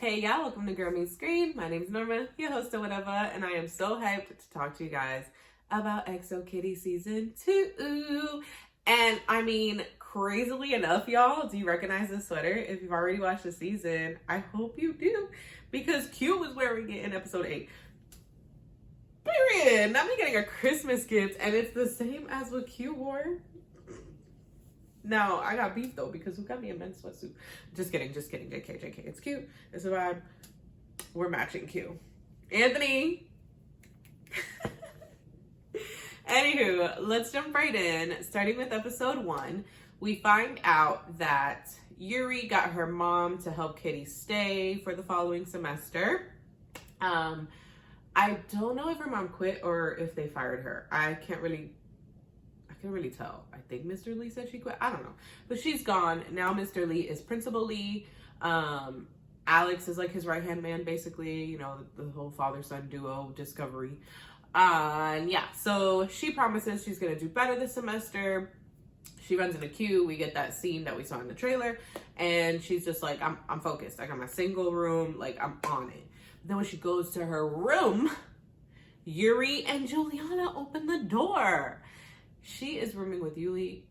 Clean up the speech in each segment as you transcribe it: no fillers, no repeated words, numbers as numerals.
Hey y'all, welcome to Girl Meets Screen. My name is Norma, your host or whatever, and I am so hyped to talk to you guys about XO Kitty Season 2. And I mean, crazily enough, y'all, do you recognize this sweater? If you've already watched the season, I hope you do, because Q was wearing it in episode 8. Period. Now I'm getting a Christmas gift, and it's the same as what Q wore. Now, I got beef though, because who got me a men's sweatsuit? Just kidding. JK. It's cute. It's a vibe. We're matching Q. Anthony. Anywho, let's jump right in. Starting with episode 1, we find out that Yuri got her mom to help Kitty stay for the following semester. I don't know if her mom quit or if they fired her. I can't really tell. I think Mr. Lee said she quit. I don't know. But she's gone. Now Mr. Lee is Principal Lee. Alex is like his right-hand man, basically. You know, the whole father-son duo discovery. And yeah, so she promises she's going to do better this semester. She runs into Q. We get that scene that we saw in the trailer. And she's just like, I'm focused. I got my single room. Like, I'm on it. But then when she goes to her room, Yuri and Juliana open the door. She is rooming with Julie,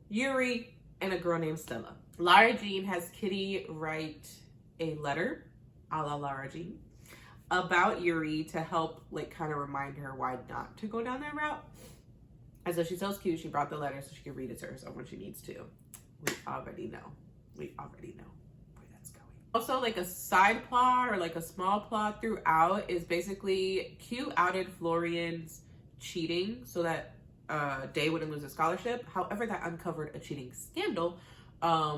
Yuri, and a girl named Stella. Lara Jean has Kitty write a letter, a la Lara Jean, about Yuri to help, like, kind of remind her why not to go down that route. And so she tells Q she brought the letter so she can read it to herself when she needs to. We already know where that's going. Also, like, a side plot or like a small plot throughout is basically Q outed Florian's cheating so that Day wouldn't lose a scholarship. However, that uncovered a cheating scandal,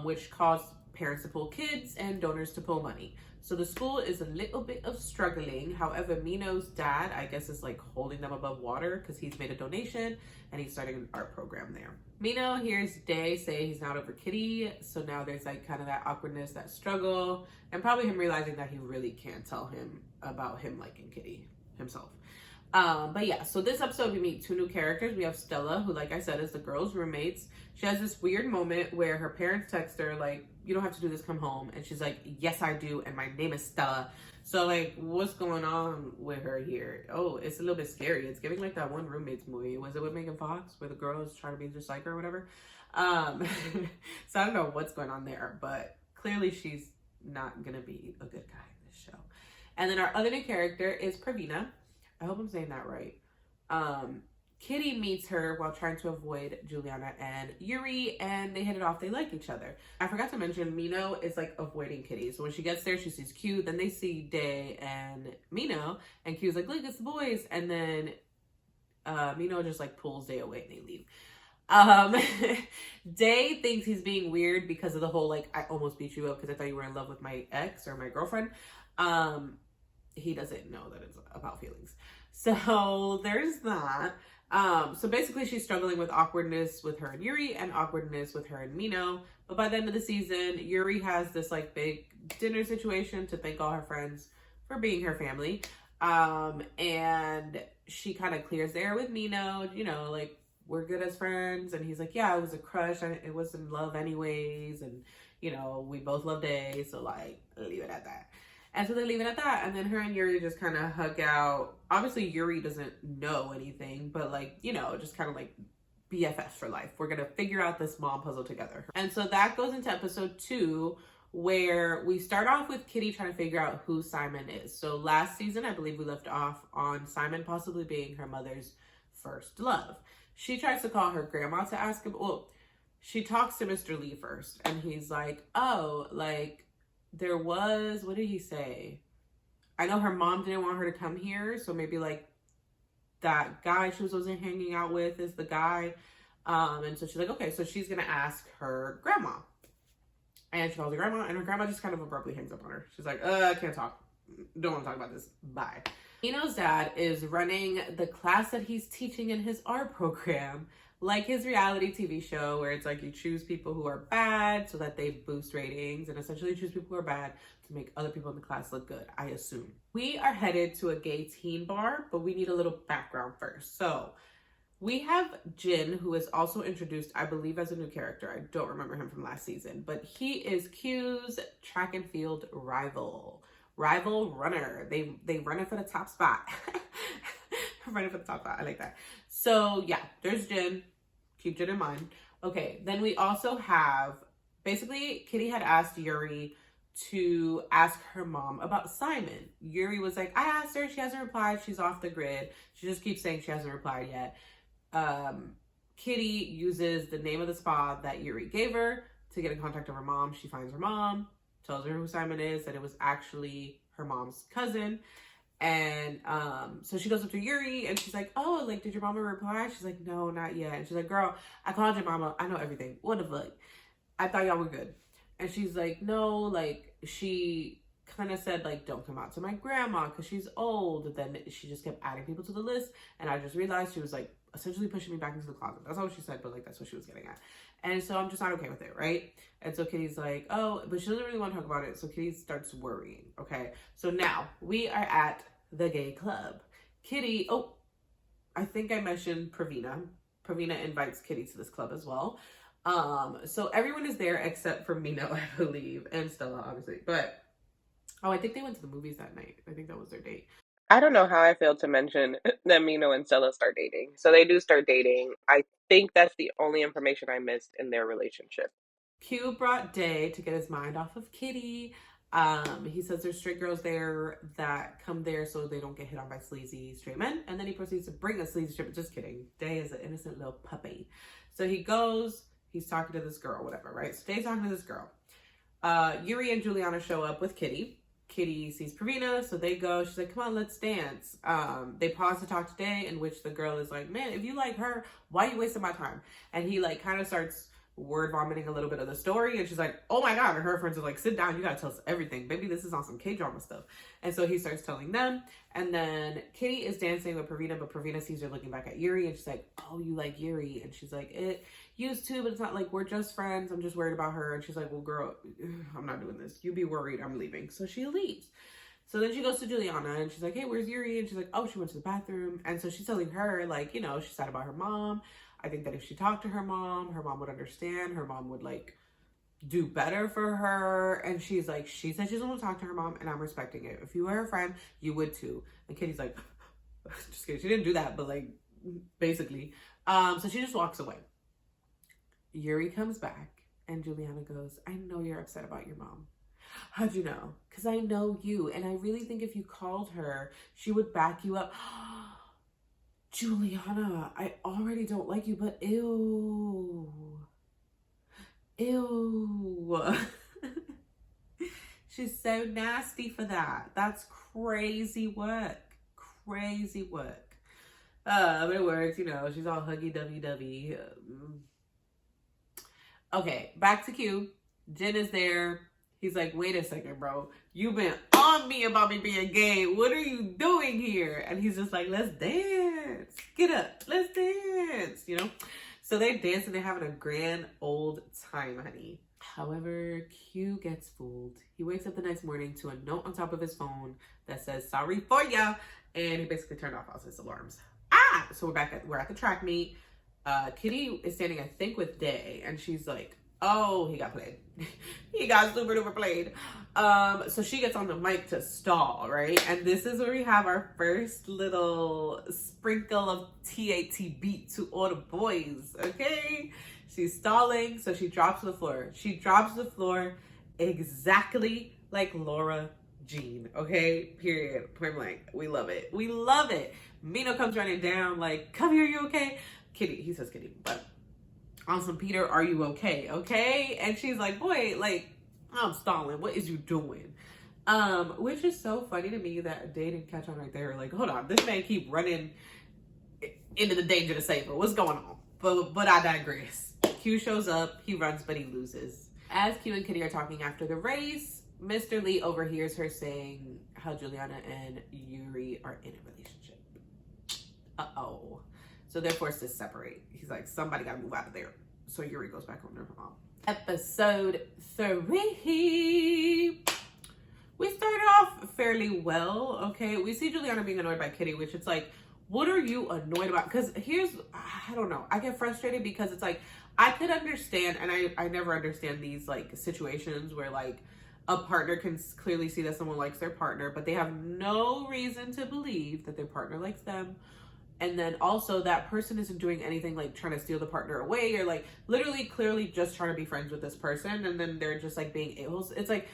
which caused parents to pull kids and donors to pull money. So the school is a little bit of struggling. However, Mino's dad, I guess, is like holding them above water because he's made a donation and he's starting an art program there. Mino hears Day say he's not over Kitty. So now there's like kind of that awkwardness, that struggle, and probably him realizing that he really can't tell him about him liking Kitty himself. But yeah, so this episode we meet 2 new characters. We have Stella, who, like I said, is the girls' roommates. She has this weird moment where her parents text her, like, you don't have to do this, come home. And she's like, yes, I do, and my name is Stella. So, like, what's going on with her here? Oh, it's a little bit scary. It's giving like that one Roommates movie. Was it with Megan Fox, where the girl is trying to be just like her or whatever? So I don't know what's going on there, but clearly she's not gonna be a good guy in this show. And then our other new character is Pravina. I hope I'm saying that right. Kitty meets her while trying to avoid Juliana and Yuri, and they hit it off. They like each other. I forgot to mention, Mino is like avoiding Kitty. So when she gets there, she sees Q. Then they see Day and Mino, and Q's like, look, it's the boys. And then Mino just like pulls Day away and they leave. Day thinks he's being weird because of the whole, like, I almost beat you up because I thought you were in love with my ex or my girlfriend. He doesn't know that it's about feelings. So there's that. So basically she's struggling with awkwardness with her and Yuri and awkwardness with her and Mino. But by the end of the season, Yuri has this like big dinner situation to thank all her friends for being her family. And she kind of clears the air with Mino, you know, like, we're good as friends. And he's like, yeah, it was a crush. It wasn't love anyways. And, you know, we both love Day. So, like, leave it at that. And so they leave it at that. And then her and Yuri just kind of hug out. Obviously, Yuri doesn't know anything, but, like, you know, just kind of like BFFs for life. We're going to figure out this mom puzzle together. And so that goes into episode 2, where we start off with Kitty trying to figure out who Simon is. So last season, I believe we left off on Simon possibly being her mother's first love. She tries to call her grandma to ask him. Well, she talks to Mr. Lee first, and he's like, oh, like, there was, what did he say? I know her mom didn't want her to come here, so maybe, like, that guy she was hanging out with is the guy. And so she's like, okay, so she's going to ask her grandma. And she calls her grandma, and her grandma just kind of abruptly hangs up on her. She's like, I can't talk. Don't want to talk about this. Bye. Mino's dad is running the class that he's teaching in his art program, like his reality TV show, where it's like you choose people who are bad so that they boost ratings, and essentially choose people who are bad to make other people in the class look good, I assume. We are headed to a gay teen bar, but we need a little background first. So We have Jin, who is also introduced, I believe, as a new character. I don't remember him from last season, but he is Q's track and field rival runner. They run it for the top spot. Running for the top spot. I like that. So yeah, there's Jin. Keep Jin in mind. Okay, then we also have, basically, Kitty had asked Yuri to ask her mom about Simon. Yuri was like, I asked her, she hasn't replied, she's off the grid. She just keeps saying she hasn't replied yet. Kitty uses the name of the spa that Yuri gave her to get in contact with her mom. She finds her mom, tells her who Simon is, that it was actually her mom's cousin. And so she goes up to Yuri and she's like, oh, like, did your mama reply? She's like, no, not yet. And she's like, girl, I called your mama. I know everything. What the fuck? I thought y'all were good. And she's like, no, like, she kind of said, like, don't come out to my grandma because she's old. And then she just kept adding people to the list. And I just realized she was, like, essentially pushing me back into the closet. That's not what she said, but, like, that's what she was getting at. And so I'm just not okay with it, right? And so Kitty's like, oh, but she doesn't really want to talk about it. So Kitty starts worrying, okay? So now we are at the gay club. Kitty, oh, I think I mentioned Pravina. Pravina invites Kitty to this club as well. So everyone is there except for Mino, I believe, and Stella, obviously. But, oh, I think they went to the movies that night. I think that was their date. I don't know how I failed to mention that Mino and Stella start dating. So they do start dating. I think that's the only information I missed in their relationship. Q brought Day to get his mind off of Kitty. He says there's straight girls there that come there so they don't get hit on by sleazy straight men. And then he proceeds to bring a sleazy stripper. Just kidding. Day is an innocent little puppy. So he goes, he's talking to this girl, whatever, right? So Day's talking to this girl. Yuri and Juliana show up with Kitty. Kitty sees Pravina, so they go. She's like, come on, let's dance. They pause to talk to Day, in which the girl is like, man, if you like her, why are you wasting my time? And he, like, kind of starts word vomiting a little bit of the story, and she's like, oh my god. And her friends are like, sit down, you gotta tell us everything, baby, this is on some K-drama stuff. And so he starts telling them, and then Kitty is dancing with Pravina, but Pravina sees her looking back at Yuri, and she's like, oh, you like Yuri? And she's like, it used to, but it's not, like, we're just friends, I'm just worried about her. And she's like, well, girl, I'm not doing this, you be worried, I'm leaving. So she leaves. So then she goes to Juliana and she's like, hey, where's Yuri? And she's like, oh, she went to the bathroom. And so she's telling her, like, you know, she's sad about her mom. I think that if she talked to her mom would understand. Her mom would, like, do better for her. And she's like, she said she's going to talk to her mom, and I'm respecting it. If you were her friend, you would too. And Kitty's like, just kidding. She didn't do that, but, like, basically. So she just walks away. Yuri comes back, and Juliana goes, I know you're upset about your mom. How'd you know? Because I know you, and I really think if you called her, she would back you up. Juliana, I already don't like you, but ew. Ew. She's so nasty for that. That's crazy work. Crazy work. But it works, you know, she's all huggy dovey. Okay, back to Q. Jen is there. He's like, wait a second, bro. You've been on me about me being gay. What are you doing here? And he's just like, let's dance. Get up. Let's dance. You know? So they dance and they're having a grand old time, honey. However, Q gets fooled. He wakes up the next morning to a note on top of his phone that says, sorry for ya. And he basically turned off all his alarms. So we're at the track meet. Kitty is standing, I think, with Day. And she's like, oh, he got played. He got super duper played. So she gets on the mic to stall, right? And this is where we have our first little sprinkle of TAT beat to all the boys, okay? She's stalling, so she drops to the floor. She drops to the floor exactly like Laura Jean, okay? Period. Point blank. We love it. We love it. Mino comes running down like, come here, you okay? Kitty, he says Kitty, but on some Peter, are you okay? Okay? And she's like, boy, like, I'm stalling. What is you doing? Which is so funny to me that they didn't catch on right there. Like, hold on, this man keep running into the danger to save her. What's going on? But I digress. Q shows up, he runs, but he loses. As Q and Kitty are talking after the race, Mr. Lee overhears her saying how Juliana and Yuri are in a relationship. Uh-oh. So they're forced to separate. He's like, somebody gotta move out of there. So Yuri goes back home to her mom. Episode 3. We started off fairly well, okay? We see Juliana being annoyed by Kitty, which it's like, What are you annoyed about? Because I don't know. I get frustrated because it's like, I could understand, and I never understand these like situations where like a partner can clearly see that someone likes their partner, but they have no reason to believe that their partner likes them. And then also that person isn't doing anything like trying to steal the partner away or like literally clearly just trying to be friends with this person. And then they're just like being a-holes. It's like,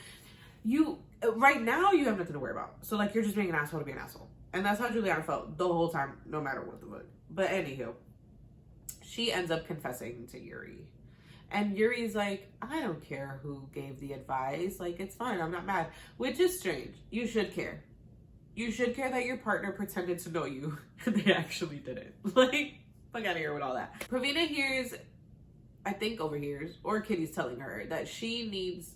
you right now you have nothing to worry about. So like you're just being an asshole to be an asshole. And that's how Juliana felt the whole time, no matter what the fuck. But anywho, she ends up confessing to Yuri. And Yuri's like, I don't care who gave the advice. Like, it's fine. I'm not mad. Which is strange. You should care. You should care that your partner pretended to know you and they actually didn't. Like, fuck out of here with all that. Pravina hears, I think overhears, or Kitty's telling her that she needs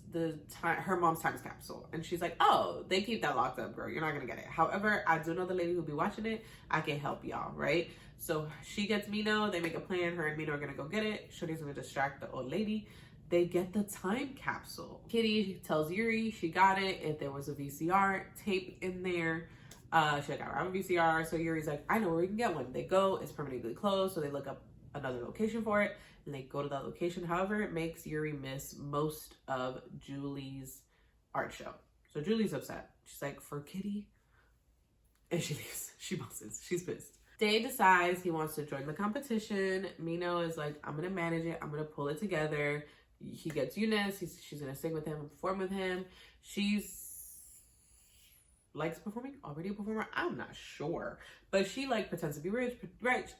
her mom's time capsule. And she's like, oh, they keep that locked up, girl. You're not going to get it. However, I do know the lady who'll be watching it. I can help y'all, right? So she gets Mino. They make a plan. Her and Mino are going to go get it. Shorty's going to distract the old lady. They get the time capsule. Kitty tells Yuri she got it. If there was a VCR tape in there, she got her own VCR. So Yuri's like, I know where we can get one. They go. It's permanently closed. So they look up another location for it. And they go to that location. However, it makes Yuri miss most of Julie's art show. So Julie's upset. She's like, for Kitty? And she leaves. She bounces. She's pissed. Day decides he wants to join the competition. Mino is like, I'm going to manage it. I'm going to pull it together. He gets Eunice. She's going to sing with him and perform with him. She's likes performing. Already a performer? I'm not sure. But she like pretends to be rich. Right?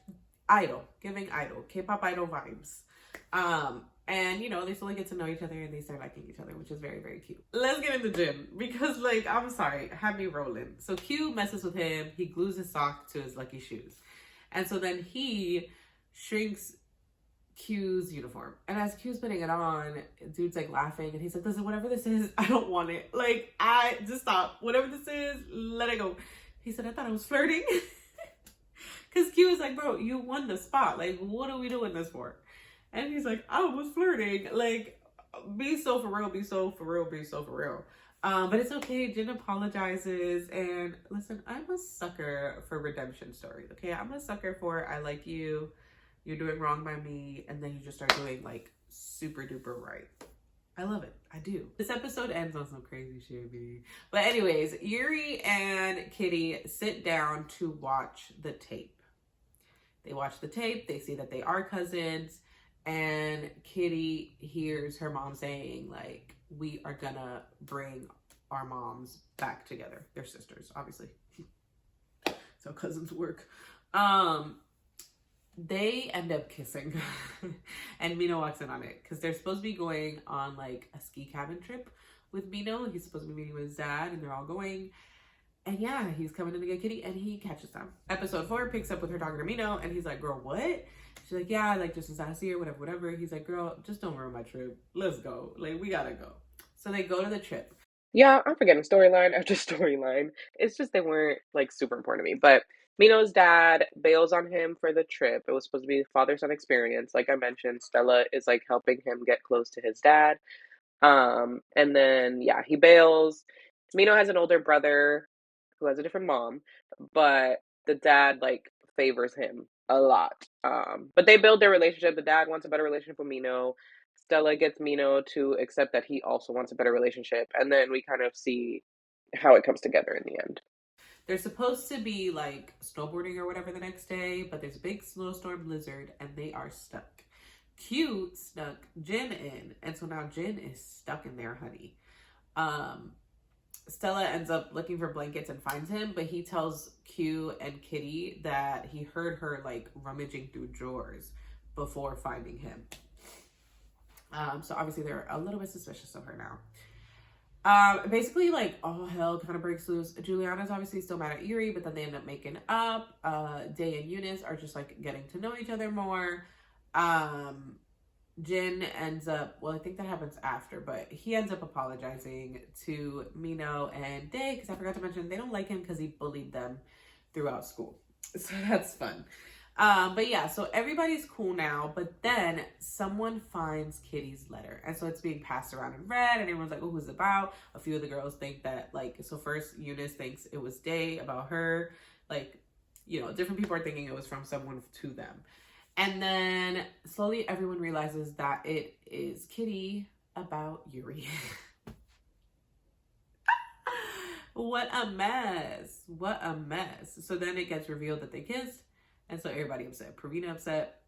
Idol, giving idol, K-pop idol vibes. And you know, they slowly get to know each other and they start liking each other, which is very, very cute. Let's get in the gym because like, I'm sorry, have me rolling. So Q messes with him. He glues his sock to his lucky shoes. And so then he shrinks Q's uniform. And as Q's putting it on, dude's like laughing and he's like, listen, whatever this is, I don't want it. Like, I just stop. Whatever this is, let it go. He said, I thought I was flirting. Because Q was like, bro, you won the spot. Like, what are we doing this for? And he's like, I was flirting. Like, be so for real, be so for real, be so for real. But it's okay. Jin apologizes. And listen, I'm a sucker for redemption stories, okay? I'm a sucker for, I like you, you're doing wrong by me, and then you just start doing, like, super duper right. I love it. I do. This episode ends on some crazy shit, baby. But anyways, Yuri and Kitty sit down to watch the tape. They watch the tape, they see that they are cousins, and Kitty hears her mom saying, like, we are gonna bring our moms back together. They're sisters, obviously. So cousins work. They end up kissing. And Mino walks in on it, because they're supposed to be going on, like, a ski cabin trip with Mino. He's supposed to be meeting with his dad, and they're all going. And yeah, he's coming in to get Kitty and he catches them. Episode 4 picks up with her talking to Mino and he's like, girl, what? She's like, yeah, like just as I see her, whatever. He's like, girl, just don't ruin my trip. Let's go. Like, we gotta go. So they go to the trip. Yeah, I'm forgetting storyline after storyline. It's just they weren't like super important to me. But Mino's dad bails on him for the trip. It was supposed to be a father-son experience. Like I mentioned, Stella is like helping him get close to his dad. And then yeah, he bails. Mino has an older brother who has a different mom, but the dad like favors him a lot. But they build their relationship. The dad wants a better relationship with Mino. Stella gets Mino to accept that he also wants a better relationship, and then we kind of see how it comes together in the end. They're supposed to be like snowboarding or whatever the next day, but there's a big snowstorm blizzard and they are stuck. Q snuck Jin in, and so now Jin is stuck in there, honey. Stella ends up looking for blankets and finds him, but he tells Q and Kitty that he heard her like rummaging through drawers before finding him. So obviously they're a little bit suspicious of her now. Basically like all hell kind of breaks loose. Juliana's obviously still mad at Yuri, but then they end up making up. Day and Eunice are just like getting to know each other more. Jin ends up, well, I think that happens after, but he ends up apologizing to Mino and Day, because I forgot to mention they don't like him because he bullied them throughout school. So that's fun. But yeah, so everybody's cool now, but then someone finds Kitty's letter. And so it's being passed around and read, and everyone's like, oh, who's it about? A few of the girls think that, like, so first Eunice thinks it was Day about her, like, you know, different people are thinking it was from someone to them. And then slowly everyone realizes that it is Kitty about Yuri. What a mess. What a mess. So then it gets revealed that they kissed. And so everybody upset. Pravina upset.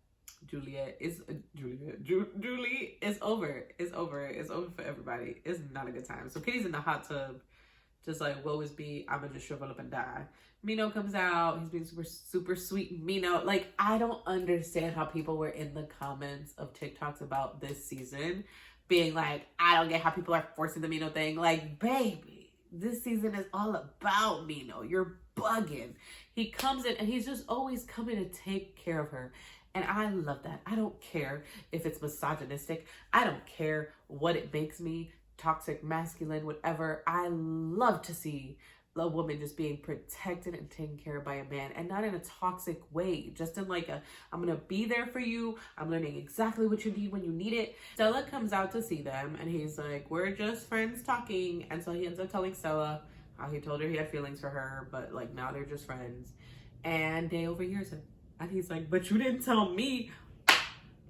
Julie is over. It's over. It's over for everybody. It's not a good time. So Kitty's in the hot tub, just like, woe is me. I'm gonna just shrivel up and die. Mino comes out. He's being super, super sweet. Mino, like, I don't understand how people were in the comments of TikToks about this season being like, I don't get how people are forcing the Mino thing. Like, baby, this season is all about Mino. You're bugging. He comes in and he's just always coming to take care of her. And I love that. I don't care if it's misogynistic. I don't care what it makes me, toxic, masculine, whatever. I love to see a woman just being protected and taken care of by a man, and not in a toxic way, just in like a, I'm gonna be there for you. I'm learning exactly what you need when you need it. Stella comes out to see them and he's like, we're just friends talking. And so he ends up telling Stella how he told her he had feelings for her, but like now they're just friends. And Day overhears him. And he's like, but you didn't tell me.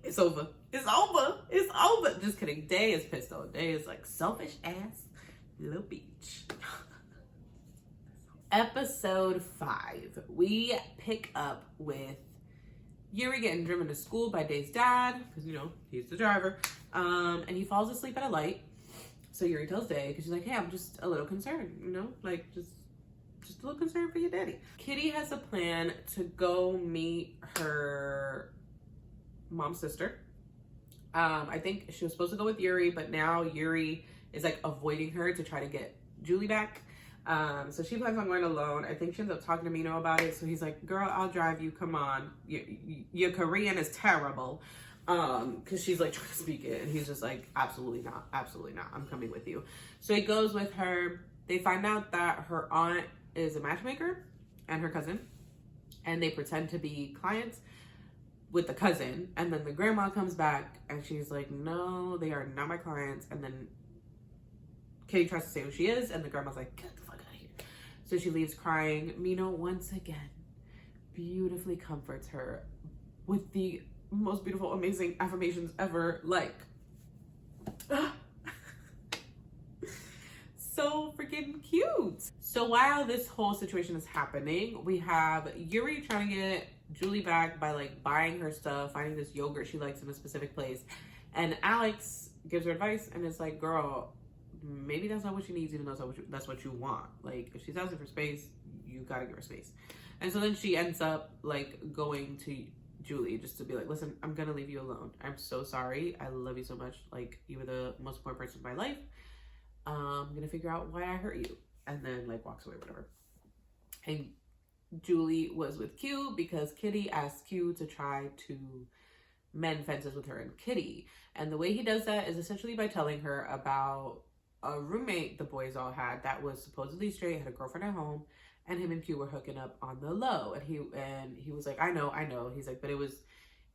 It's over. It's over. It's over. Just kidding. Day is pissed though. Day is like, selfish ass little bitch. Episode 5. We pick up with Yuri getting driven to school by Day's dad, because, you know, he's the driver. And he falls asleep at a light. So Yuri tells Day, because she's like, hey, I'm just a little concerned, you know? Like, just a little concerned for your daddy. Kitty has a plan to go meet her mom's sister. I think she was supposed to go with Yuri, but now Yuri is like avoiding her to try to get Julie back. So she plans on going alone. I think she ends up talking to Mino about it. So he's like, girl, I'll drive you. Come on. Your Korean is terrible. Cause she's like trying to speak it. And he's just like, absolutely not. Absolutely not. I'm coming with you. So he goes with her. They find out that her aunt is a matchmaker and her cousin. And they pretend to be clients with the cousin. And then the grandma comes back and she's like, no, they are not my clients. And then Kitty tries to say who she is, and the grandma's like, get the fuck out of here. So she leaves crying. Mino, once again, beautifully comforts her with the most beautiful, amazing affirmations ever. Like, so freaking cute. So while this whole situation is happening, we have Yuri trying to get Julie back by like buying her stuff, finding this yogurt she likes in a specific place. And Alex gives her advice and is like, girl, maybe that's not what she needs, even though that's what you want. Like, if she's asking for space, you gotta give her space. And so then she ends up like going to Julie just to be like, listen, I'm gonna leave you alone. I'm so sorry. I love you so much. Like, you were the most important person in my life. I'm gonna figure out why I hurt you. And then like walks away, whatever. And Julie was with Q because Kitty asked Q to try to mend fences with her and Kitty. And the way he does that is essentially by telling her about a roommate the boys all had that was supposedly straight, had a girlfriend at home, and him and Q were hooking up on the low. And he was like, I know. He's like, but it was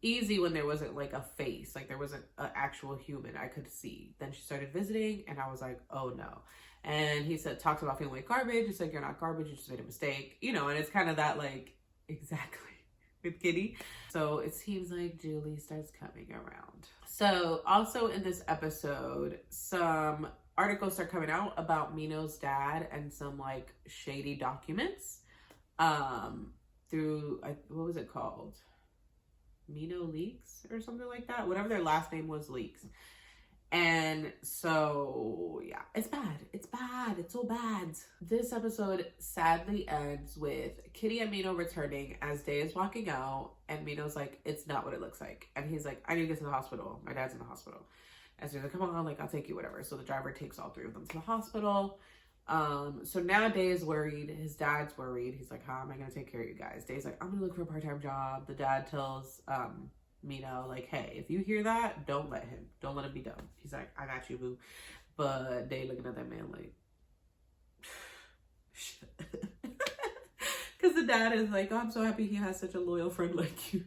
easy when there wasn't like a face, like there wasn't an actual human I could see. Then she started visiting, and I was like, oh no. And he talks about feeling like garbage. It's like, you're not garbage, you just made a mistake, you know. And it's kind of that, like, exactly with Kitty. So it seems like Julie starts coming around. So also in this episode, some articles start coming out about Mino's dad and some like shady documents through, what was it called? Mino Leaks or something like that. Whatever their last name was, Leaks. And so, yeah, it's bad. It's bad. It's so bad. This episode sadly ends with Kitty and Mino returning as Day is walking out. And Mino's like, it's not what it looks like. And he's like, I need to get to the hospital. My dad's in the hospital. And so he's like, come on, like, I'll take you, whatever. So the driver takes all 3 of them to the hospital. So now Day is worried. His dad's worried. He's like, how am I going to take care of you guys? Day's like, I'm going to look for a part-time job. The dad tells Mino, like, hey, if you hear that, don't let him be dumb. He's like, I got you, boo. But Day looking at that man like, shit. Because the dad is like, oh, I'm so happy he has such a loyal friend like you.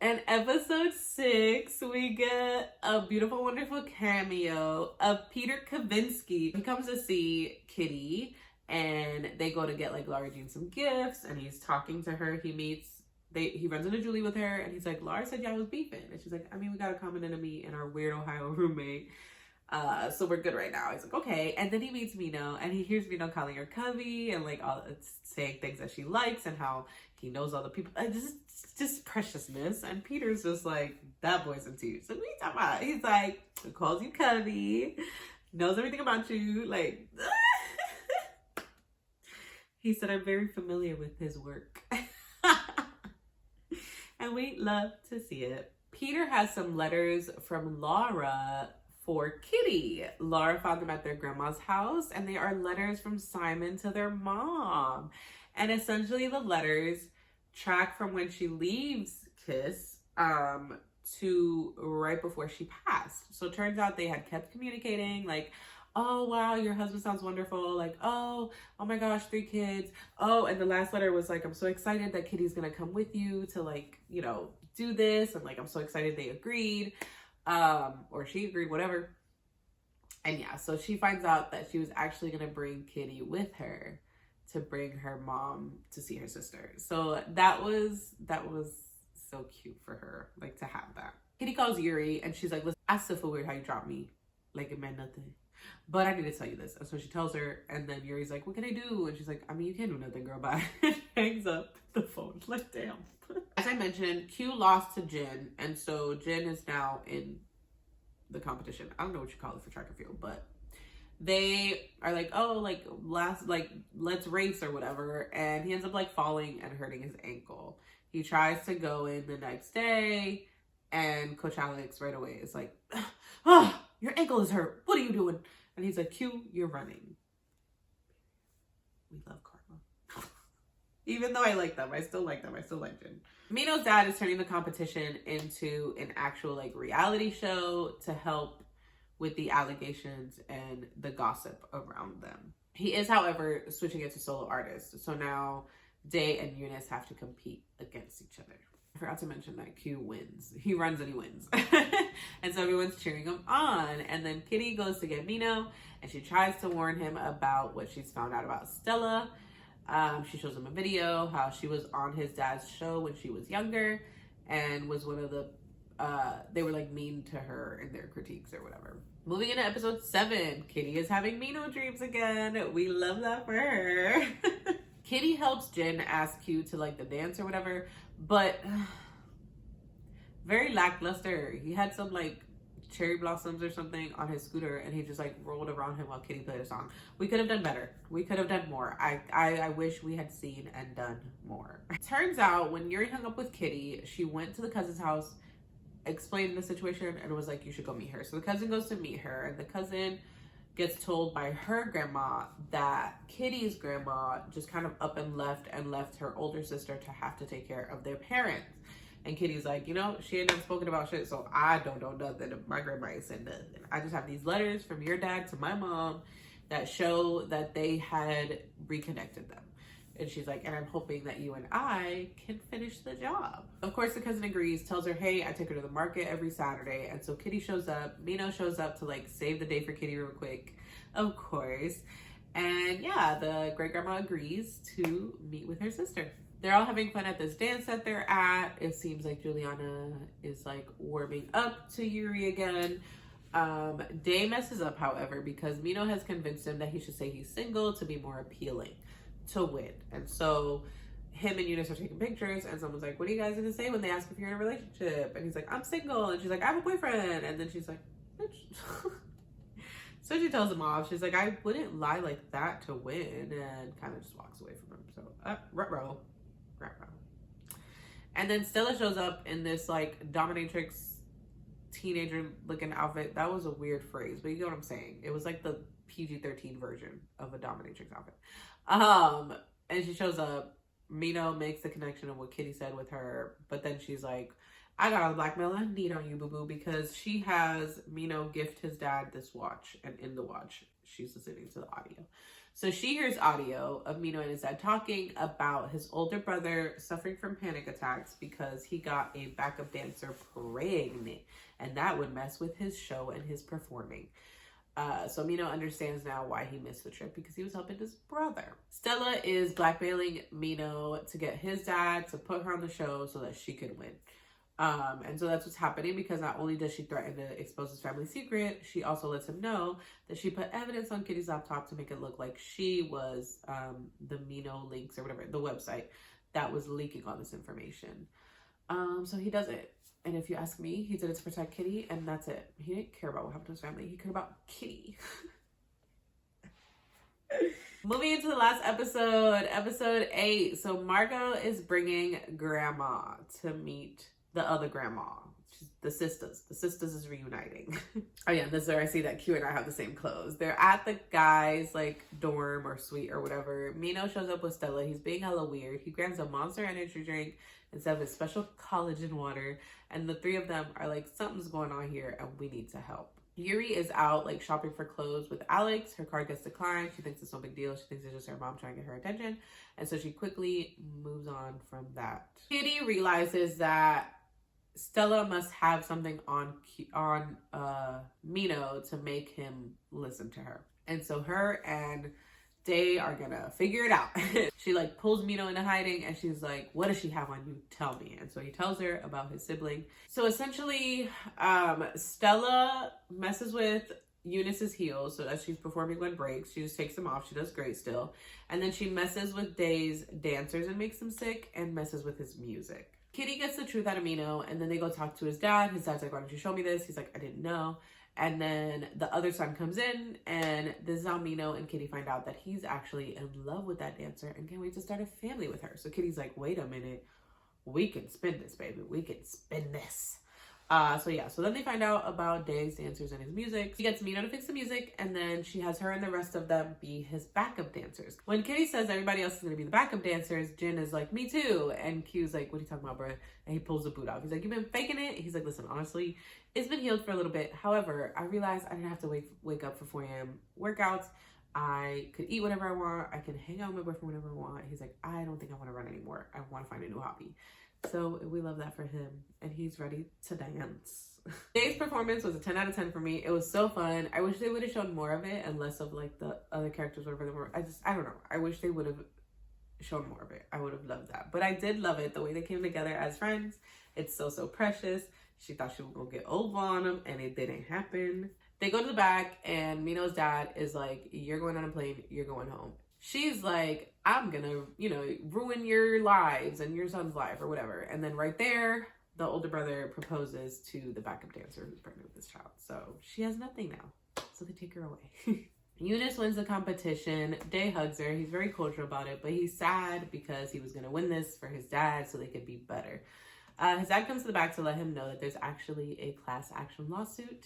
In episode 6, we get a beautiful, wonderful cameo of Peter Kavinsky. He comes to see Kitty, And they go to get like Laura Jean some gifts, and he's talking to her. He runs into Julie with her, and he's like, Laura said y'all was beefing. And she's like, I mean, we got a common enemy and our weird Ohio roommate. So we're good right now. He's like, okay. And then he meets Mino, and he hears Mino calling her Cubby and like all saying things that she likes and how he knows all the people. Just preciousness. And Peter's just like, that boy's into you. So what are you talking about? He's like, he calls you Cubby, knows everything about you. Like, he said, I'm very familiar with his work. And we love to see it. Peter has some letters from Laura for Kitty. Laura found them at their grandma's house, and they are letters from Simon to their mom. And essentially the letters track from when she leaves Kiss to right before she passed. So it turns out they had kept communicating, like, oh wow, your husband sounds wonderful, like, oh my gosh, 3 kids, oh, and the last letter was like, I'm so excited that Kitty's gonna come with you to, like, you know, do this, and like, I'm so excited they agreed, or she agreed, whatever. And yeah, so she finds out that she was actually gonna bring Kitty with her to bring her mom to see her sister. So that was so cute for her, like, to have that. Kitty calls Yuri, and she's like, listen, I still feel weird how you dropped me, like it meant nothing, but I need to tell you this. And so she tells her, and then Yuri's like, what can I do? And she's like, I mean, you can't do nothing, girl, bye. Hangs up the phone. Like, damn. As I mentioned, Q lost to Jin, and so Jin is now in the competition. I don't know what you call it for track and field, but they are like, oh, like, let's race or whatever, and he ends up like falling and hurting his ankle. He tries to go in the next day, and Coach Alex right away is like, oh, your ankle is hurt. What are you doing? And he's like, Q, you're running. We love karma. Even though I like them, I still like them. I still like Jin. Mino's dad is turning the competition into an actual like reality show to help with the allegations and the gossip around them. He is, however, switching it to solo artists. So now Day and Eunice have to compete against each other. I forgot to mention that Q wins. He runs and he wins. And so everyone's cheering him on. And then Kitty goes to get Mino, and she tries to warn him about what she's found out about Stella. She shows him a video, how she was on his dad's show when she was younger, and was one of the, they were like mean to her in their critiques or whatever. Moving into episode 7, Kitty is having Mino dreams again. We love that for her. Kitty helps Jin ask Q to like the dance or whatever, but very lackluster. He had some like cherry blossoms or something on his scooter, and he just like rolled around him while Kitty played a song. We could have done better. We could have done more. I wish we had seen and done more. Turns out when Yuri hung up with Kitty, she went to the cousin's house, explained the situation, and was like, you should go meet her. So the cousin goes to meet her, and the cousin gets told by her grandma that Kitty's grandma just kind of up and left her older sister to have to take care of their parents. And Kitty's like, you know, she ain't never spoken about shit, so I don't know nothing. My grandma ain't said nothing. I just have these letters from your dad to my mom that show that they had reconnected them. And she's like, and I'm hoping that you and I can finish the job. Of course, the cousin agrees, tells her, hey, I take her to the market every Saturday. And so Kitty shows up. Mino shows up to like save the day for Kitty real quick, of course. And yeah, the great grandma agrees to meet with her sister. They're all having fun at this dance that they're at. It seems like Juliana is like warming up to Yuri again. Day messes up, however, because Mino has convinced him that he should say he's single to be more appealing to win. And so him and Eunice are taking pictures, and someone's like, what are you guys gonna say when they ask if you're in a relationship? And he's like, I'm single. And she's like, I have a boyfriend. And then she's like, bitch. So she tells him off. She's like, I wouldn't lie like that to win, and kind of just walks away from him. So ruh-roh. And then Stella shows up in this like dominatrix teenager looking outfit. That was a weird phrase, but you get what I'm saying. It was like the PG-13 version of a dominatrix outfit. And she shows up. Mino makes the connection of what Kitty said with her, but then she's like, I got a blackmail I need on you, boo-boo, because she has Mino gift his dad this watch, and in the watch, she's listening to the audio. So she hears audio of Mino and his dad talking about his older brother suffering from panic attacks because he got a backup dancer pregnant, and that would mess with his show and his performing. So Mino understands now why he missed the trip, because he was helping his brother. Stella is blackmailing Mino to get his dad to put her on the show so that she could win. And so that's what's happening, because not only does she threaten to expose his family secret, she also lets him know that she put evidence on Kitty's laptop to make it look like she was the Mino links or whatever, the website that was leaking all this information. So he does it. And if you ask me, he did it to protect Kitty, and that's it. He didn't care about what happened to his family. He cared about Kitty. Moving into the last episode, episode 8. So Margot is bringing Grandma to meet the other grandma. The sisters. The sisters is reuniting. Oh yeah, this is where I see that Q and I have the same clothes. They're at the guy's like dorm or suite or whatever. Mino shows up with Stella. He's being hella weird. He grabs a Monster Energy drink instead of his special collagen water. And the three of them are like, something's going on here and we need to help. Yuri is out like shopping for clothes with Alex. Her card gets declined. She thinks it's no big deal. She thinks it's just her mom trying to get her attention. And so she quickly moves on from that. Kitty realizes that Stella must have something on Mino to make him listen to her. And so her and Day are gonna figure it out. She like pulls Mino into hiding and she's like, what does she have on you? Tell me. And so he tells her about his sibling. So essentially, Stella messes with Eunice's heels so that she's performing when breaks. She just takes them off. She does great still. And then she messes with Day's dancers and makes them sick, and messes with his music. Kitty gets the truth out of Mino, and then they go talk to his dad. His dad's like, why don't you show me this? He's like, I didn't know. And then the other son comes in, and this is how Mino and Kitty find out that he's actually in love with that dancer and can't wait to start a family with her. So Kitty's like, wait a minute, we can spin this, baby. We can spin this. So then they find out about Day's dancers and his music. She gets Mino to fix the music, and then she has her and the rest of them be his backup dancers. When Kitty says everybody else is going to be the backup dancers, Jin is like, me too. And Q's like, what are you talking about, bro? And he pulls the boot off. He's like, you've been faking it? He's like, listen, honestly, it's been healed for a little bit. However, I realized I didn't have to wake up for 4 a.m. workouts. I could eat whatever I want. I can hang out with my boyfriend whenever I want. He's like, I don't think I want to run anymore. I want to find a new hobby. So we love that for him, and he's ready to dance. Day's performance was a 10 out of 10 for me. It was so fun. I wish they would have shown more of it and less of like the other characters, whatever they were. I don't know. I wish they would have shown more of it. I would have loved that. But I did love it. The way they came together as friends. It's so precious. She thought she was going to get over on him, and it didn't happen. They go to the back, and Mino's dad is like, you're going on a plane. You're going home. She's like, I'm gonna, ruin your lives and your son's life or whatever. And then right there, the older brother proposes to the backup dancer who's pregnant with this child. So she has nothing now. So they take her away. Eunice wins the competition. Day hugs her. He's very cordial about it, but he's sad because he was gonna win this for his dad so they could be better. His dad comes to the back to let him know that there's actually a class action lawsuit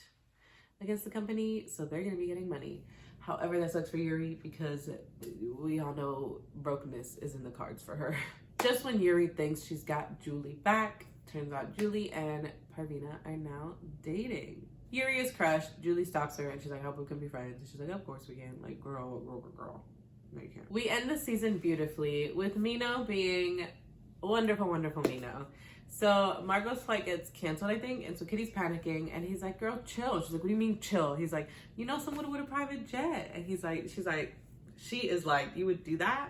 against the company, so they're gonna be getting money. However, that sucks for Yuri because we all know brokenness is in the cards for her. Just when Yuri thinks she's got Julie back, turns out Julie and Parvina are now dating. Yuri is crushed. Julie stops her and she's like, I hope we can be friends. And she's like, of course we can. Like, girl. No, you can't. We end the season beautifully with Mino being wonderful, wonderful Mino. So Margot's flight gets canceled, I think, and so Kitty's panicking, and he's like, girl, chill. She's like, what do you mean chill? He's like, someone with a private jet. And she is like, you would do that?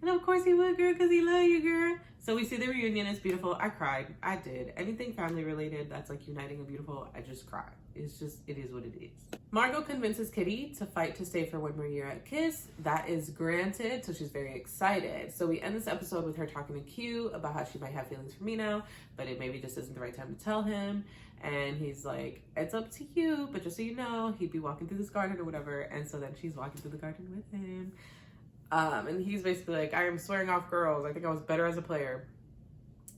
And of course he would, girl, because he loves you, girl. So we see the reunion. It's beautiful. I cried. I did. Anything family related that's like uniting and beautiful, I just cry. It is what it is. Margot convinces Kitty to fight to stay for one more year at Kiss. That is granted, so she's very excited. So we end this episode with her talking to Q about how she might have feelings for Mino, but it maybe just isn't the right time to tell him. And he's like, it's up to you, but just so you know, he'd be walking through this garden or whatever. And so then she's walking through the garden with him. And he's basically like, I am swearing off girls. I think I was better as a player.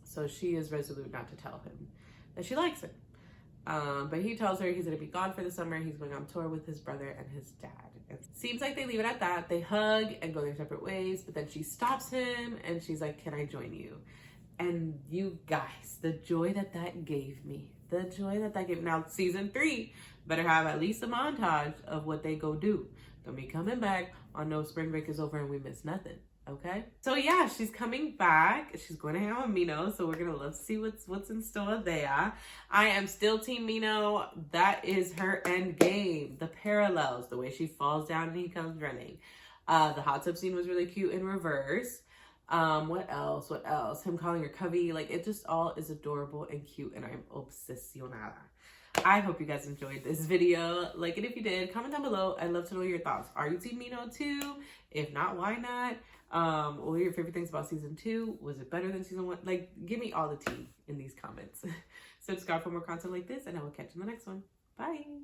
So she is resolute not to tell him that she likes him. But he tells her he's going to be gone for the summer. He's going on tour with his brother and his dad. It seems like they leave it at that. They hug and go their separate ways. But then she stops him and she's like, can I join you? And you guys, the joy that gave me. The joy that gave me. Now, season 3 better have at least a montage of what they go do. Don't be coming back on no spring break is over and we miss nothing. Okay. So yeah, she's coming back. She's going to hang out with Mino. So we're gonna love to see what's in store there. I am still Team Mino. That is her end game. The parallels, the way she falls down and he comes running. The hot tub scene was really cute in reverse. What else? What else? Him calling her Cubby. Like, it just all is adorable and cute, and I'm obsessionada. I hope you guys enjoyed this video. Like it if you did. Comment down below. I'd love to know your thoughts. Are you Team Mino too? If not, why not? What were your favorite things about season 2? Was it better than season 1? Like, give me all the tea in these comments. Subscribe for more content like this, and I will catch you in the next one. Bye.